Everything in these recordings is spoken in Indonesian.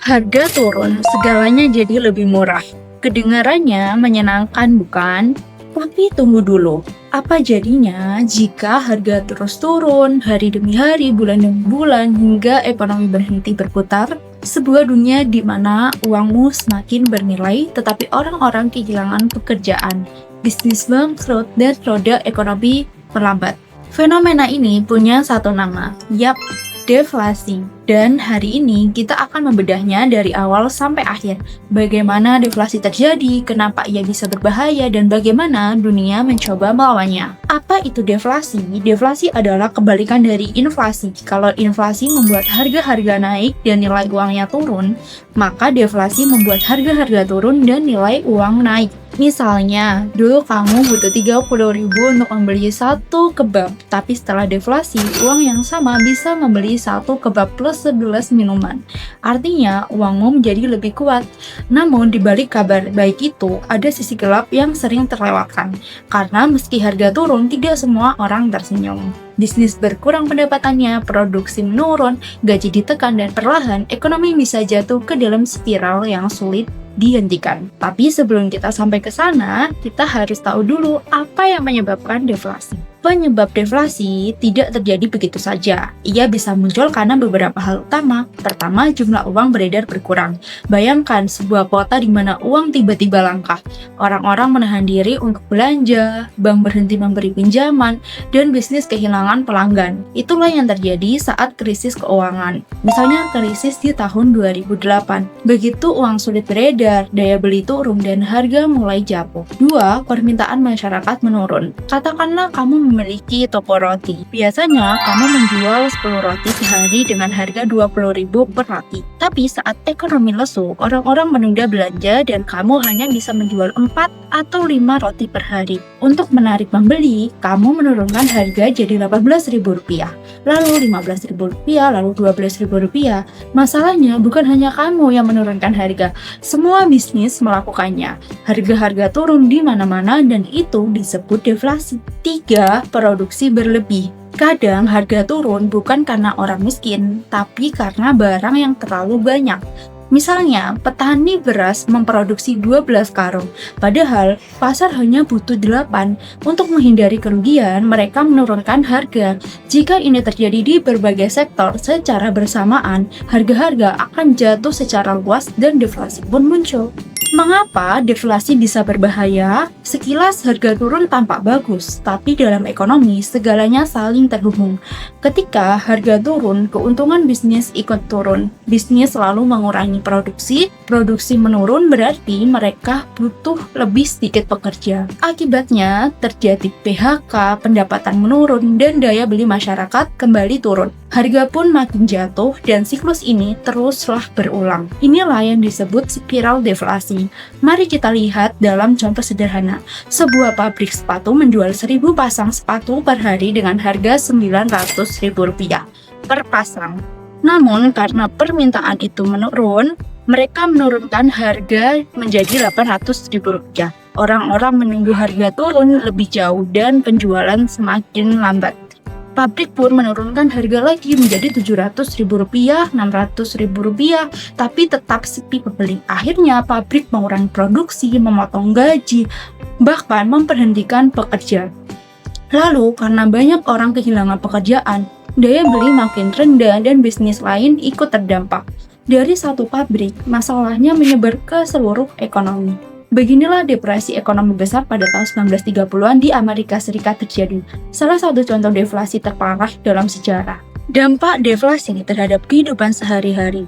Harga turun, segalanya jadi lebih murah. Kedengarannya menyenangkan, bukan? Tapi tunggu dulu, apa jadinya jika harga terus turun hari demi hari, bulan demi bulan, hingga ekonomi berhenti berputar? Sebuah dunia di mana uangmu semakin bernilai, tetapi orang-orang kehilangan pekerjaan, bisnis bangkrut, dan roda ekonomi melambat. Fenomena ini punya satu nama, yap, deflasi. Dan hari ini kita akan membedahnya dari awal sampai akhir. Bagaimana deflasi terjadi, kenapa ia bisa berbahaya, dan bagaimana dunia mencoba melawannya. Apa itu deflasi? Deflasi adalah kebalikan dari inflasi. Kalau inflasi membuat harga-harga naik dan nilai uangnya turun, maka deflasi membuat harga-harga turun dan nilai uang naik. Misalnya, dulu kamu butuh 30.000 untuk membeli satu kebab, tapi setelah deflasi, uang yang sama bisa membeli satu kebab plus 11 minuman. Artinya, uangmu menjadi lebih kuat. Namun, di balik kabar baik itu, ada sisi gelap yang sering terlewatkan. Karena meski harga turun, tidak semua orang tersenyum. Bisnis berkurang pendapatannya, produksi menurun, gaji ditekan, dan perlahan ekonomi bisa jatuh ke dalam spiral yang sulit dihentikan. Tapi sebelum kita sampai ke sana, kita harus tahu dulu apa yang menyebabkan deflasi. Penyebab deflasi tidak terjadi begitu saja. Ia bisa muncul karena beberapa hal utama. Pertama, jumlah uang beredar berkurang. Bayangkan sebuah kota di mana uang tiba-tiba langka. Orang-orang menahan diri untuk belanja, bank berhenti memberi pinjaman, dan bisnis kehilangan pelanggan. Itulah yang terjadi saat krisis keuangan. Misalnya krisis di tahun 2008. Begitu uang sulit beredar, daya beli turun, dan harga mulai jatuh. 2. Permintaan masyarakat menurun. Katakanlah kamu memiliki toko roti. Biasanya kamu menjual 10 roti sehari dengan harga 20.000 per roti. Tapi saat ekonomi lesu, orang-orang menunda belanja dan kamu hanya bisa menjual 4 atau 5 roti per hari. Untuk menarik pembeli, kamu menurunkan harga jadi Rp18.000, lalu Rp15.000, lalu Rp12.000. Masalahnya bukan hanya kamu yang menurunkan harga, semua bisnis melakukannya. Harga-harga turun di mana-mana dan itu disebut deflasi. 3. Produksi berlebih. Kadang harga turun bukan karena orang miskin, tapi karena barang yang terlalu banyak. Misalnya, petani beras memproduksi 12 karung, padahal pasar hanya butuh 8. Untuk menghindari kerugian, mereka menurunkan harga. Jika ini terjadi di berbagai sektor secara bersamaan, harga-harga akan jatuh secara luas dan deflasi pun muncul. Mengapa deflasi bisa berbahaya? Sekilas harga turun tampak bagus, tapi dalam ekonomi segalanya saling terhubung. Ketika harga turun, keuntungan bisnis ikut turun. Bisnis selalu mengurangi produksi menurun berarti mereka butuh lebih sedikit pekerja. Akibatnya terjadi PHK, pendapatan menurun, dan daya beli masyarakat kembali turun. Harga pun makin jatuh dan siklus ini teruslah berulang. Inilah yang disebut spiral deflasi. Mari kita lihat dalam contoh sederhana. Sebuah pabrik sepatu menjual 1.000 pasang sepatu per hari dengan harga Rp900.000 per pasang. Namun karena permintaan itu menurun, mereka menurunkan harga menjadi Rp800.000. Orang-orang menunggu harga turun lebih jauh dan penjualan semakin lambat. Pabrik pun menurunkan harga lagi menjadi Rp700.000, Rp600.000, tapi tetap sepi pembeli. Akhirnya pabrik mengurangi produksi, memotong gaji, bahkan memberhentikan pekerja. Lalu karena banyak orang kehilangan pekerjaan, daya beli makin rendah dan bisnis lain ikut terdampak. Dari satu pabrik, masalahnya menyebar ke seluruh ekonomi. Beginilah depresi ekonomi besar pada tahun 1930-an di Amerika Serikat terjadi. Salah satu contoh deflasi terparah dalam sejarah. Dampak deflasi terhadap kehidupan sehari-hari.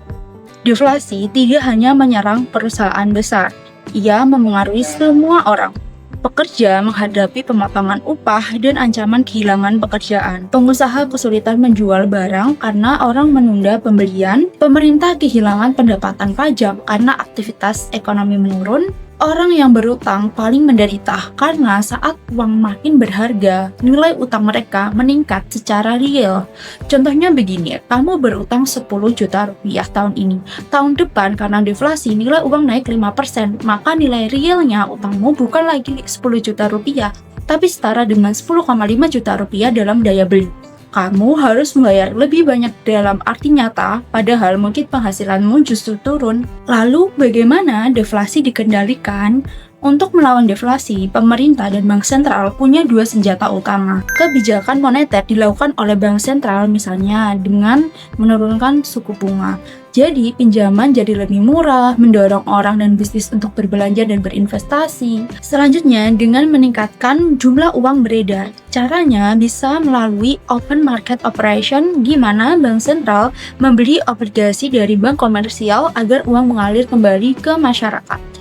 Deflasi tidak hanya menyerang perusahaan besar, ia memengaruhi semua orang. Pekerja menghadapi pemotongan upah dan ancaman kehilangan pekerjaan. Pengusaha kesulitan menjual barang karena orang menunda pembelian. Pemerintah kehilangan pendapatan pajak karena aktivitas ekonomi menurun. Orang yang berutang paling menderita karena saat uang makin berharga, nilai utang mereka meningkat secara real. Contohnya begini, kamu berutang 10 juta rupiah tahun ini. Tahun depan karena deflasi nilai uang naik 5%, maka nilai realnya utangmu bukan lagi 10 juta rupiah, tapi setara dengan 10,5 juta rupiah dalam daya beli. kamu harus membayar lebih banyak dalam arti nyata, padahal mungkin penghasilanmu justru turun. Lalu, bagaimana deflasi dikendalikan? Untuk melawan deflasi, pemerintah dan bank sentral punya dua senjata utama. Kebijakan moneter dilakukan oleh bank sentral misalnya dengan menurunkan suku bunga. Jadi, pinjaman jadi lebih murah, mendorong orang dan bisnis untuk berbelanja dan berinvestasi. Selanjutnya, dengan meningkatkan jumlah uang beredar. Caranya bisa melalui open market operation, di mana bank sentral membeli obligasi dari bank komersial agar uang mengalir kembali ke masyarakat.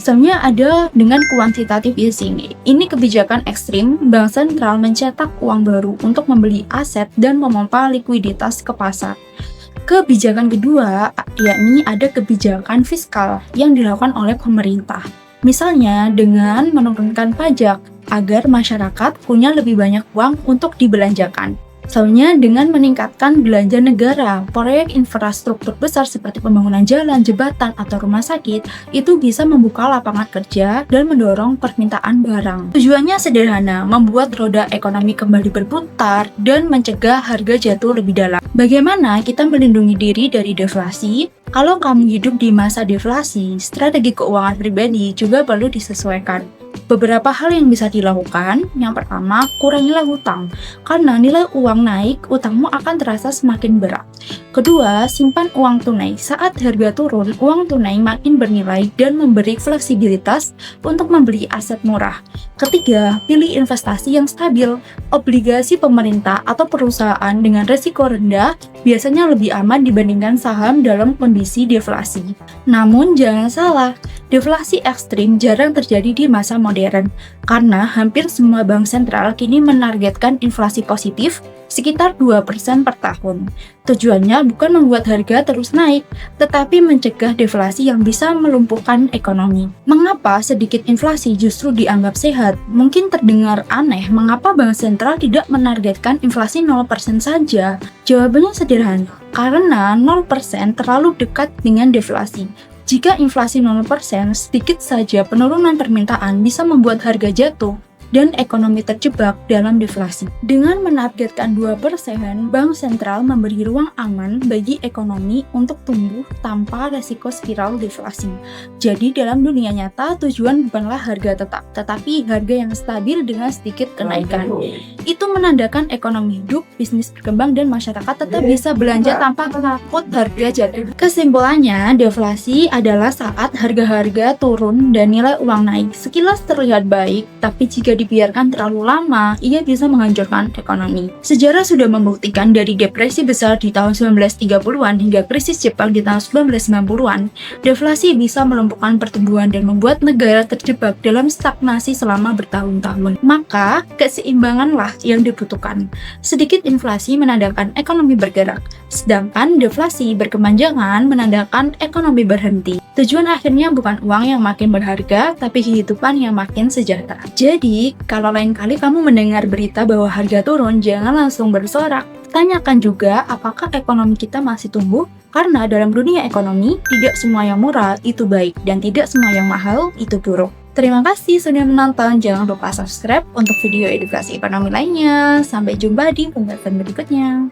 Misalnya ada dengan quantitative easing. Ini kebijakan ekstrim, bank sentral mencetak uang baru untuk membeli aset dan memompa likuiditas ke pasar. Kebijakan kedua, yakni ada kebijakan fiskal yang dilakukan oleh pemerintah. Misalnya dengan menurunkan pajak agar masyarakat punya lebih banyak uang untuk dibelanjakan. Misalnya dengan meningkatkan belanja negara, proyek infrastruktur besar seperti pembangunan jalan, jembatan, atau rumah sakit itu bisa membuka lapangan kerja dan mendorong permintaan barang. Tujuannya sederhana, membuat roda ekonomi kembali berputar dan mencegah harga jatuh lebih dalam. Bagaimana kita melindungi diri dari deflasi? Kalau kamu hidup di masa deflasi, strategi keuangan pribadi juga perlu disesuaikan. Beberapa hal yang bisa dilakukan, yang pertama, kurangilah hutang. Karena nilai uang naik, utangmu akan terasa semakin berat. Kedua, simpan uang tunai. Saat harga turun, uang tunai makin bernilai dan memberi fleksibilitas untuk membeli aset murah. Ketiga, pilih investasi yang stabil. Obligasi pemerintah atau perusahaan dengan risiko rendah biasanya lebih aman dibandingkan saham dalam kondisi deflasi. Namun jangan salah, deflasi ekstrim jarang terjadi di masa modern, karena hampir semua bank sentral kini menargetkan inflasi positif sekitar 2% per tahun. Tujuannya bukan membuat harga terus naik, tetapi mencegah deflasi yang bisa melumpuhkan ekonomi. Mengapa sedikit inflasi justru dianggap sehat? Mungkin terdengar aneh, mengapa bank sentral tidak menargetkan inflasi 0% saja? Jawabannya sederhana, karena 0% terlalu dekat dengan deflasi. Jika inflasi 0%, sedikit saja penurunan permintaan bisa membuat harga jatuh dan ekonomi terjebak dalam deflasi. Dengan menargetkan 2%, bank sentral memberi ruang aman bagi ekonomi untuk tumbuh tanpa resiko spiral deflasi. Jadi dalam dunia nyata, tujuan bukanlah harga tetap, tetapi harga yang stabil dengan sedikit kenaikan. Itu menandakan ekonomi hidup, bisnis berkembang, dan masyarakat tetap bisa belanja tanpa takut harga jatuh. Kesimpulannya, deflasi adalah saat harga-harga turun dan nilai uang naik. Sekilas terlihat baik, tapi jika dibiarkan terlalu lama, ia bisa menghancurkan ekonomi. Sejarah sudah membuktikan dari depresi besar di tahun 1930-an hingga krisis Jepang di tahun 1990-an, deflasi bisa melumpuhkan pertumbuhan dan membuat negara terjebak dalam stagnasi selama bertahun-tahun. Maka, keseimbanganlah yang dibutuhkan. Sedikit inflasi menandakan ekonomi bergerak, sedangkan deflasi berkepanjangan menandakan ekonomi berhenti. Tujuan akhirnya bukan uang yang makin berharga, tapi kehidupan yang makin sejahtera. Jadi, kalau lain kali kamu mendengar berita bahwa harga turun, jangan langsung bersorak. Tanyakan juga apakah ekonomi kita masih tumbuh, karena dalam dunia ekonomi, tidak semua yang murah itu baik, dan tidak semua yang mahal itu buruk. Terima kasih sudah menonton, jangan lupa subscribe untuk video edukasi ekonomi lainnya. Sampai jumpa di pembahasan berikutnya.